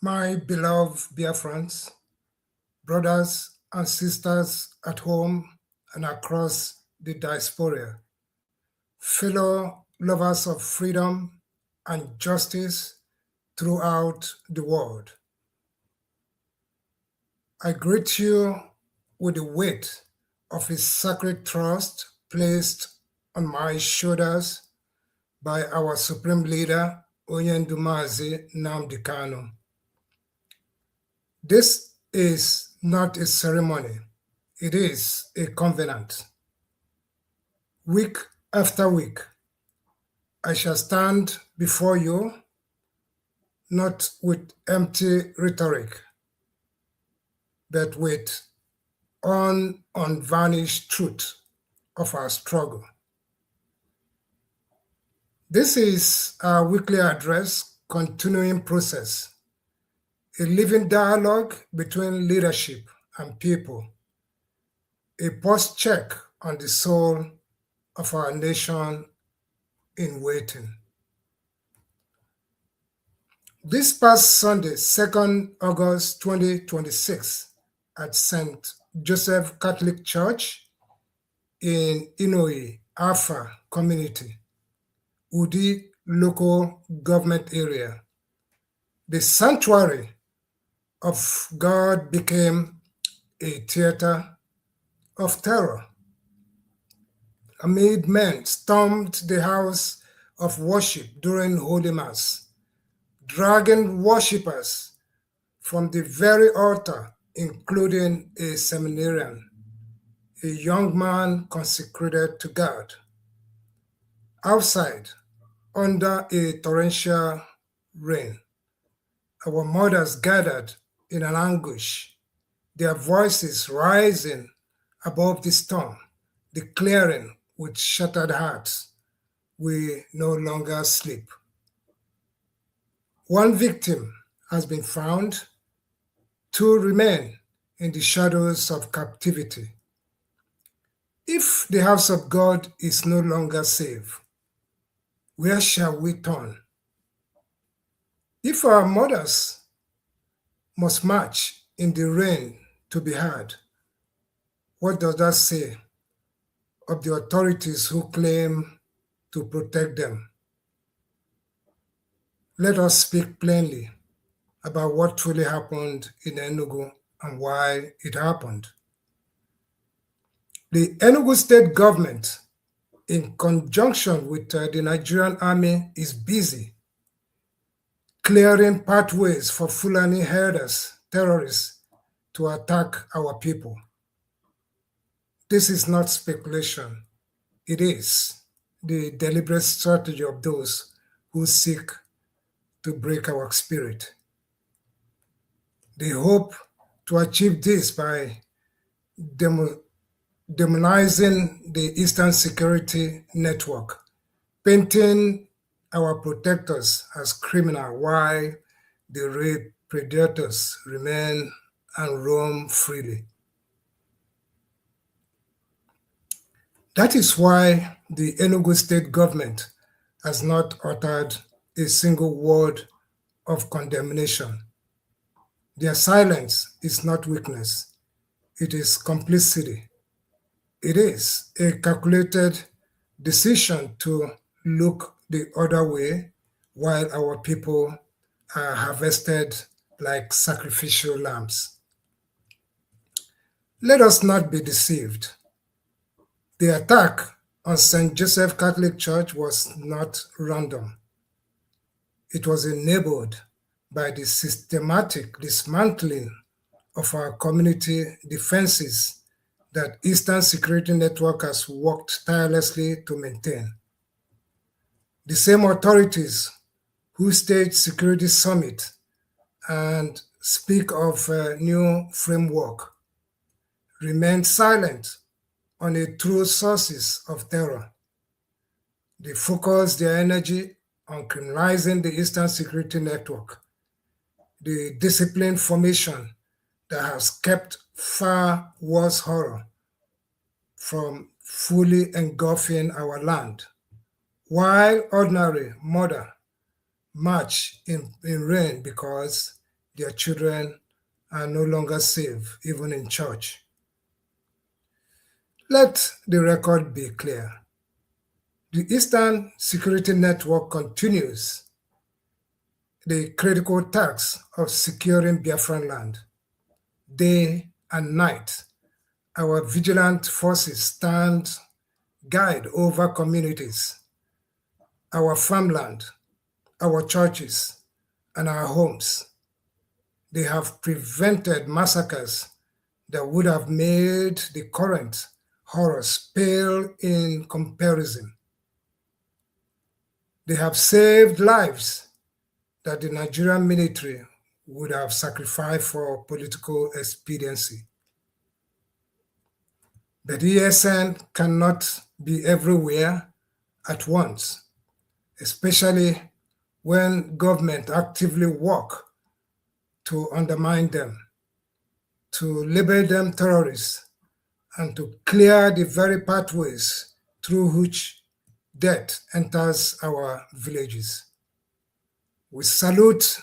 My beloved Biafrans, brothers and sisters at home and across the diaspora, fellow lovers of freedom and justice throughout the world, I greet you with the weight of His sacred trust placed on my shoulders by our Supreme Leader, Onye Nnamdi Kanu. This is not a ceremony, it is a covenant. Week after week, I shall stand before you, not with empty rhetoric, but with unvarnished truth of our struggle. This is our weekly address, continuing process, a living dialogue between leadership and people, a pulse check on the soul of our nation in waiting. This past Sunday, 2nd August 2026, at St. Joseph Catholic Church in Inouye, Alpha Community, Udi local government area, the sanctuary of God became a theater of terror. Amid men stormed the house of worship during Holy Mass, dragging worshippers from the very altar, including a seminarian, a young man consecrated to God. Outside, under a torrential rain, our mothers gathered in an anguish, their voices rising above the storm, declaring with shattered hearts, "We no longer sleep." One victim has been found, two remain in the shadows of captivity. If the house of God is no longer safe, where shall we turn? If our mothers must march in the rain to be heard, what does that say of the authorities who claim to protect them? Let us speak plainly about what truly happened in Enugu and why it happened. The Enugu state government, in conjunction with the Nigerian army, is busy clearing pathways for Fulani herders, terrorists, to attack our people. This is not speculation. It is the deliberate strategy of those who seek to break our spirit. They hope to achieve this by demonizing the Eastern Security Network, painting our protectors as criminal while the rape predators remain and roam freely. That is why the Enugu state government has not uttered a single word of condemnation. Their silence is not weakness, it is complicity. It is a calculated decision to look the other way while our people are harvested like sacrificial lambs. Let us not be deceived. The attack on St. Joseph Catholic Church was not random. It was enabled by the systematic dismantling of our community defenses that Eastern Security Network has worked tirelessly to maintain. The same authorities who stage security summit and speak of a new framework remain silent on the true sources of terror. They focus their energy on criminalizing the Eastern Security Network, the disciplined formation that has kept far worse horror from fully engulfing our land, while ordinary murder march in rain because their children are no longer safe, even in church. Let the record be clear. The Eastern Security Network continues the critical task of securing Biafran land. Day and night, our vigilant forces stand guard over communities, our farmland, our churches, and our homes. They have prevented massacres that would have made the current horrors pale in comparison. They have saved lives that the Nigerian military would have sacrificed for political expediency. But ESN cannot be everywhere at once, especially when government actively work to undermine them, to label them terrorists, and to clear the very pathways through which death enters our villages. We salute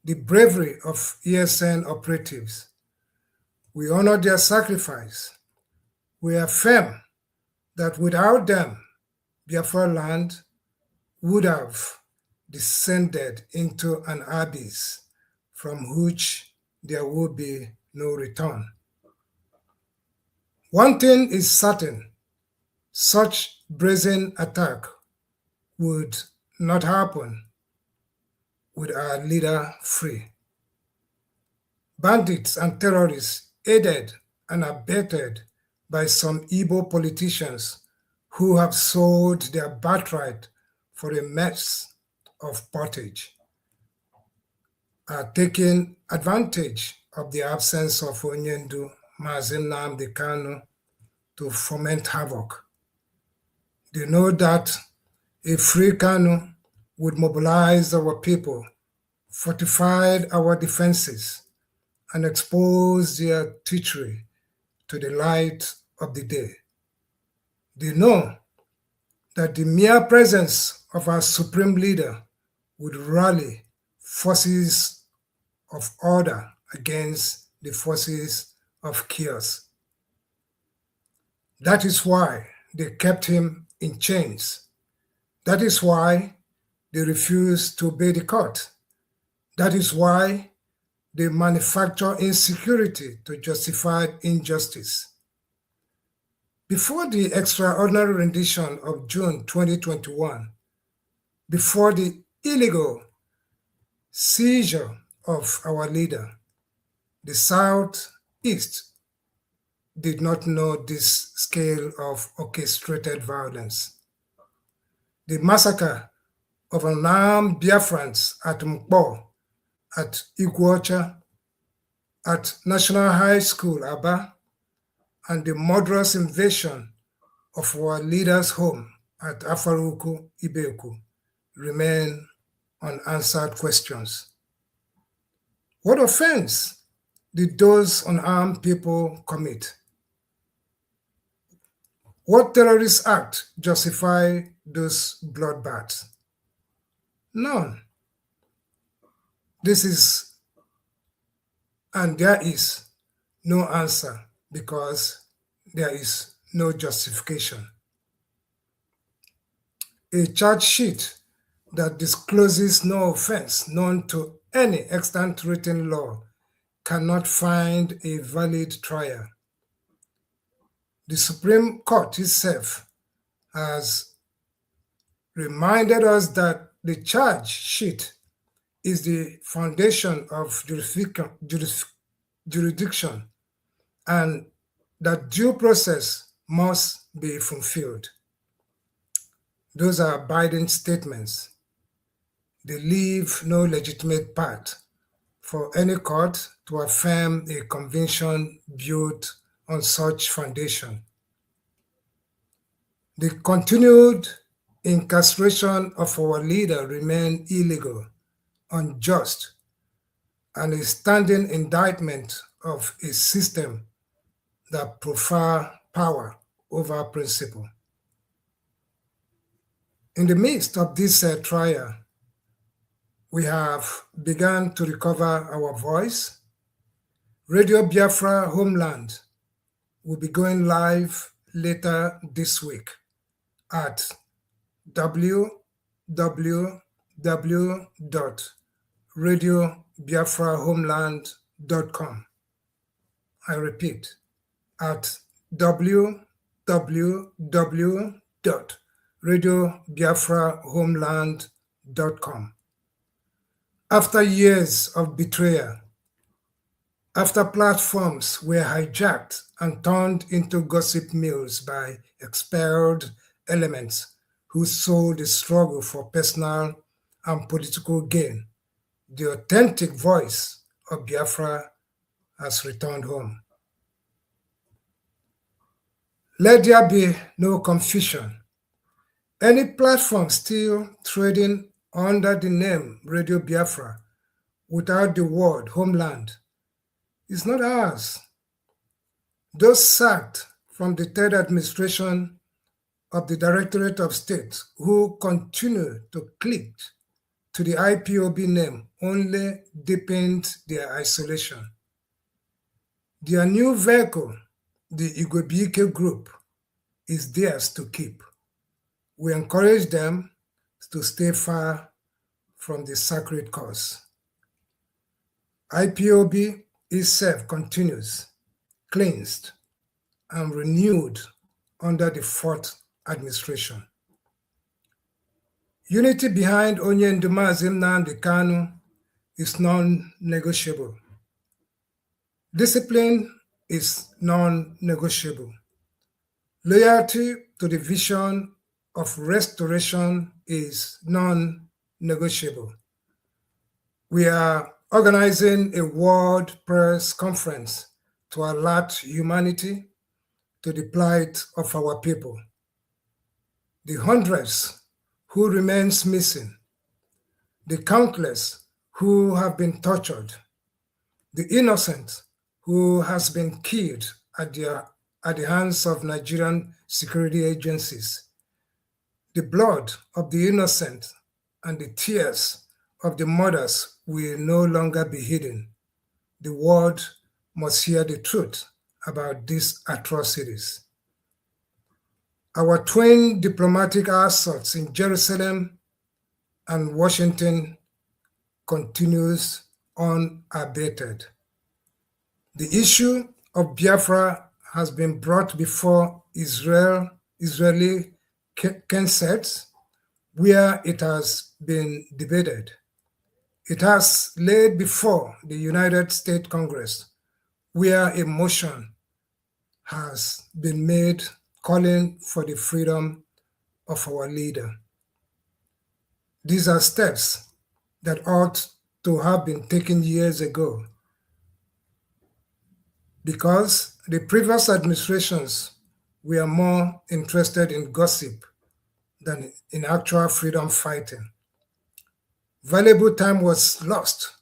the bravery of ESN operatives. We honor their sacrifice. We affirm that without them, Biafra land would have descended into an abyss from which there would be no return. One thing is certain, such brazen attack would not happen with our leader free. Bandits and terrorists aided and abetted by some Igbo politicians who have sold their birthright for a mess of pottage are taking advantage of the absence of Onyendu Mazi Nnamdi Kanu to foment havoc. They know that a free Kanu would mobilize our people, fortify our defenses, and expose their treachery to the light of the day. They know that the mere presence of our supreme leader would rally forces of order against the forces of chaos. That is why they kept him in chains. That is why they refused to obey the court. That is why they manufacture insecurity to justify injustice. Before the extraordinary rendition of June 2021, before the illegal seizure of our leader, the Southeast did not know this scale of orchestrated violence. The massacre of unarmed Biafrans at Mkpo, at Iguacha, at National High School, Aba, and the murderous invasion of our leader's home at Afaruku, Ibeku remain unanswered questions. What offense did those unarmed people commit? What terrorist act justify those bloodbaths? None. This is, and there is, no answer because there is no justification. A charge sheet that discloses no offense known to any extant written law cannot find a valid trial. The Supreme Court itself has reminded us that the charge sheet is the foundation of jurisdiction and that due process must be fulfilled. Those are Biden statements. They leave no legitimate path for any court to affirm a conviction built on such foundation. The continued incarceration of our leader remains illegal, unjust, and a standing indictment of a system that prefers power over principle. In the midst of this trial, We have begun to recover our voice. Radio Biafra Homeland will be going live later this week at www.radiobiafrahomeland.com. I repeat, at www.radiobiafrahomeland.com. After years of betrayal, after platforms were hijacked and turned into gossip mills by expelled elements who sold the struggle for personal and political gain, the authentic voice of Biafra has returned home. Let there be no confusion. Any platform still trading under the name Radio Biafra without the word homeland is not ours. Those sacked from the third administration of the Directorate of State who continue to cling to the IPOB name only deepened their isolation. Their new vehicle, the Igwebuike Group, is theirs to keep. We encourage them to stay far from the sacred cause. IPOB itself continues, cleansed and renewed under the fourth administration. Unity behind Onye Nnamdi Kanu is non-negotiable. Discipline is non-negotiable. Loyalty to the vision of restoration is non-negotiable. We are organizing a world press conference to alert humanity to the plight of our people. The hundreds who remains missing, the countless who have been tortured, the innocent who has been killed at the hands of Nigerian security agencies, the blood of the innocent and the tears of the mothers will no longer be hidden. The world must hear the truth about these atrocities. Our twin diplomatic assaults in Jerusalem and Washington continues unabated. The issue of Biafra has been brought before Israeli Knesset, where it has been debated. It has laid before the United States Congress, where a motion has been made calling for the freedom of our leader. These are steps that ought to have been taken years ago, because the previous administrations were more interested in gossip than in actual freedom fighting. Valuable time was lost,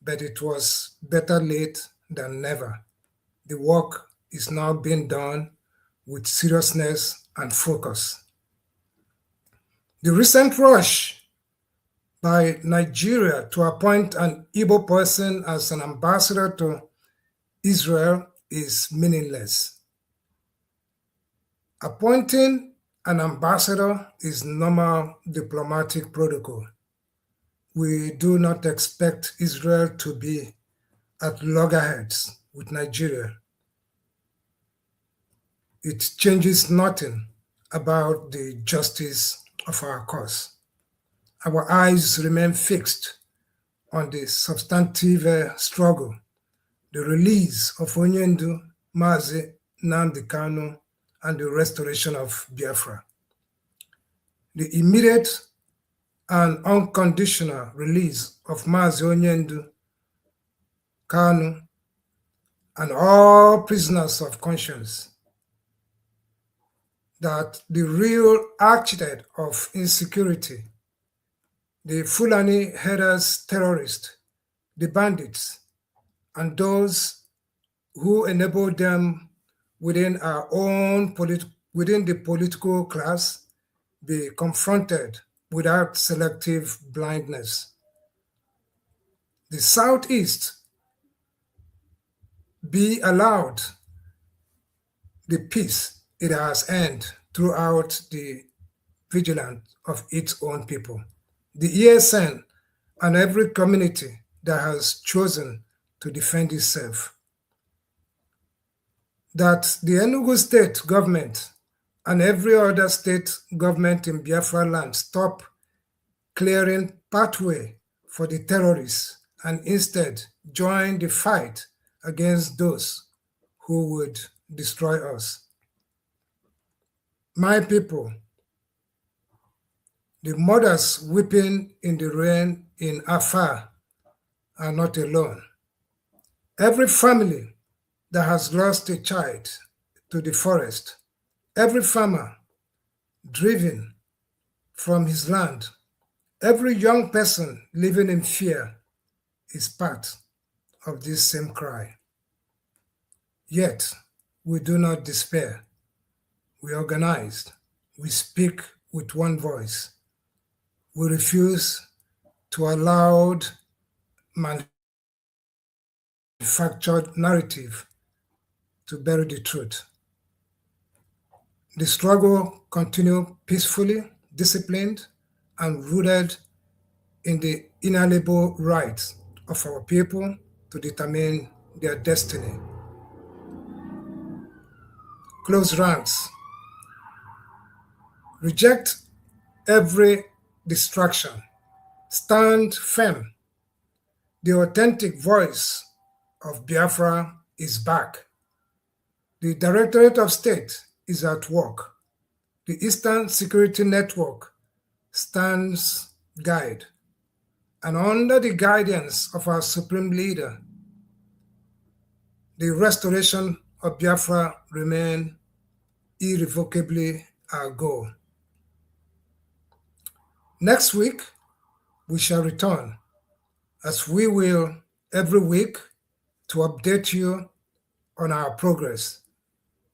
but it was better late than never. The work is now being done with seriousness and focus. The recent rush by Nigeria to appoint an Igbo person as an ambassador to Israel is meaningless. Appointing an ambassador is normal diplomatic protocol. We do not expect Israel to be at loggerheads with Nigeria. It changes nothing about the justice of our cause. Our eyes remain fixed on the substantive struggle, the release of Onye Nnamdi Kanu, and the restoration of Biafra. The immediate and unconditional release of Onye Kanu and all prisoners of conscience. That the real architect of insecurity, the Fulani herders terrorists, the bandits, and those who enable them within the political class, be confronted without selective blindness. The Southeast be allowed the peace it has earned throughout the vigilance of its own people. The ESN and every community that has chosen to defend itself. That the Enugu state government and every other state government in Biafra land stop clearing pathway for the terrorists and instead join the fight against those who would destroy us. My people, the mothers weeping in the rain in Afar are not alone. Every family that has lost a child to the forest, every farmer driven from his land, every young person living in fear is part of this same cry. Yet, we do not despair. We organize. We speak with one voice. We refuse to allow manufactured narrative to bury the truth. The struggle continues peacefully, disciplined, and rooted in the inalienable rights of our people to determine their destiny. Close ranks. Reject every distraction. Stand firm. The authentic voice of Biafra is back. The Directorate of State is at work. The Eastern Security Network stands guide. And under the guidance of our Supreme Leader, the restoration of Biafra remains irrevocably our goal. Next week, we shall return, as we will every week, to update you on our progress,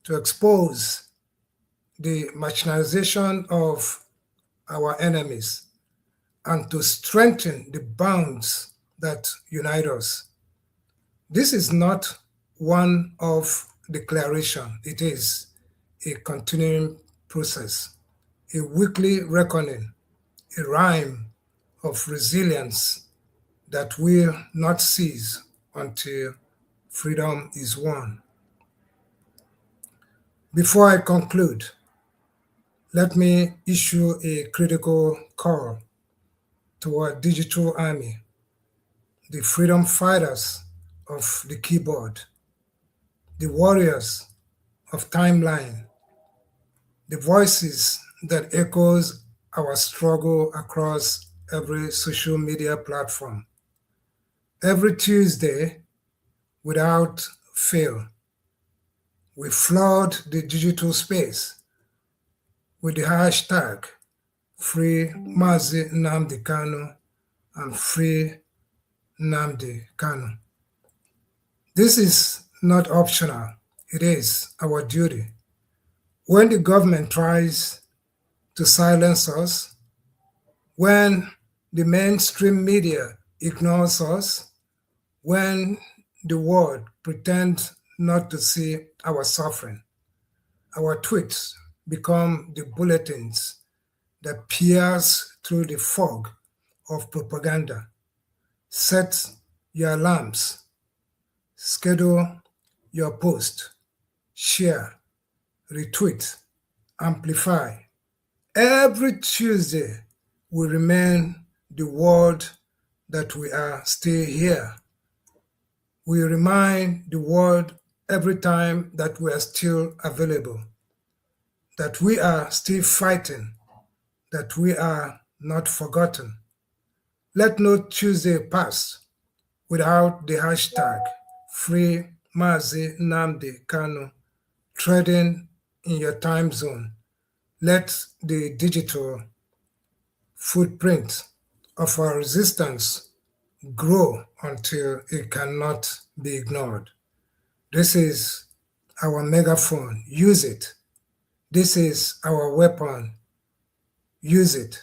to expose the marginalization of our enemies, and to strengthen the bonds that unite us. This is not one of declaration. It is a continuing process, a weekly reckoning, a rhyme of resilience that will not cease until freedom is won. Before I conclude, let me issue a critical call to our digital army, the freedom fighters of the keyboard, the warriors of timeline, the voices that echoes our struggle across every social media platform. Every Tuesday, without fail, we flood the digital space with the hashtag Free Mazi Nnamdi Kanu and Free Nnamdi Kanu. This is not optional, it is our duty. When the government tries to silence us, when the mainstream media ignores us, when the world pretends not to see our suffering, our tweets become the bulletins that pierce through the fog of propaganda. Set your alarms, schedule your post, share, retweet, amplify. Every Tuesday will remain the word that we are still here. We remind the world every time that we are still available, that we are still fighting, that we are not forgotten. Let no Tuesday pass without the hashtag Free Mazi Nnamdi Kanu trading in your time zone. Let the digital footprint of our resistance grow until it cannot be ignored. This is our megaphone. Use it. This is our weapon. Use it.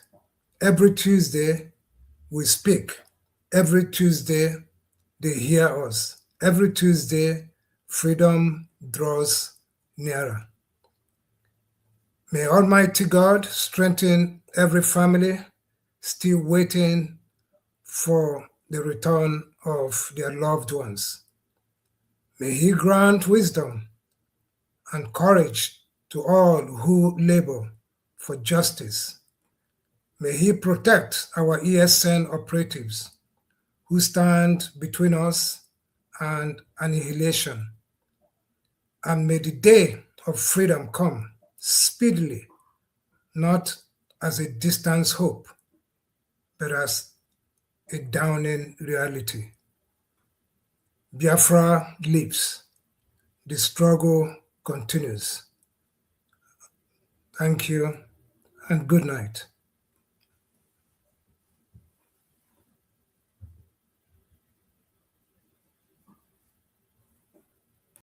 Every Tuesday, we speak. Every Tuesday, they hear us. Every Tuesday, freedom draws nearer. May Almighty God strengthen every family still waiting for the return of their loved ones. May He grant wisdom and courage to all who labor for justice. May He protect our ESN operatives who stand between us and annihilation. And may the day of freedom come speedily, not as a distant hope, but as a dawning reality. Biafra lives. The struggle continues. Thank you and good night.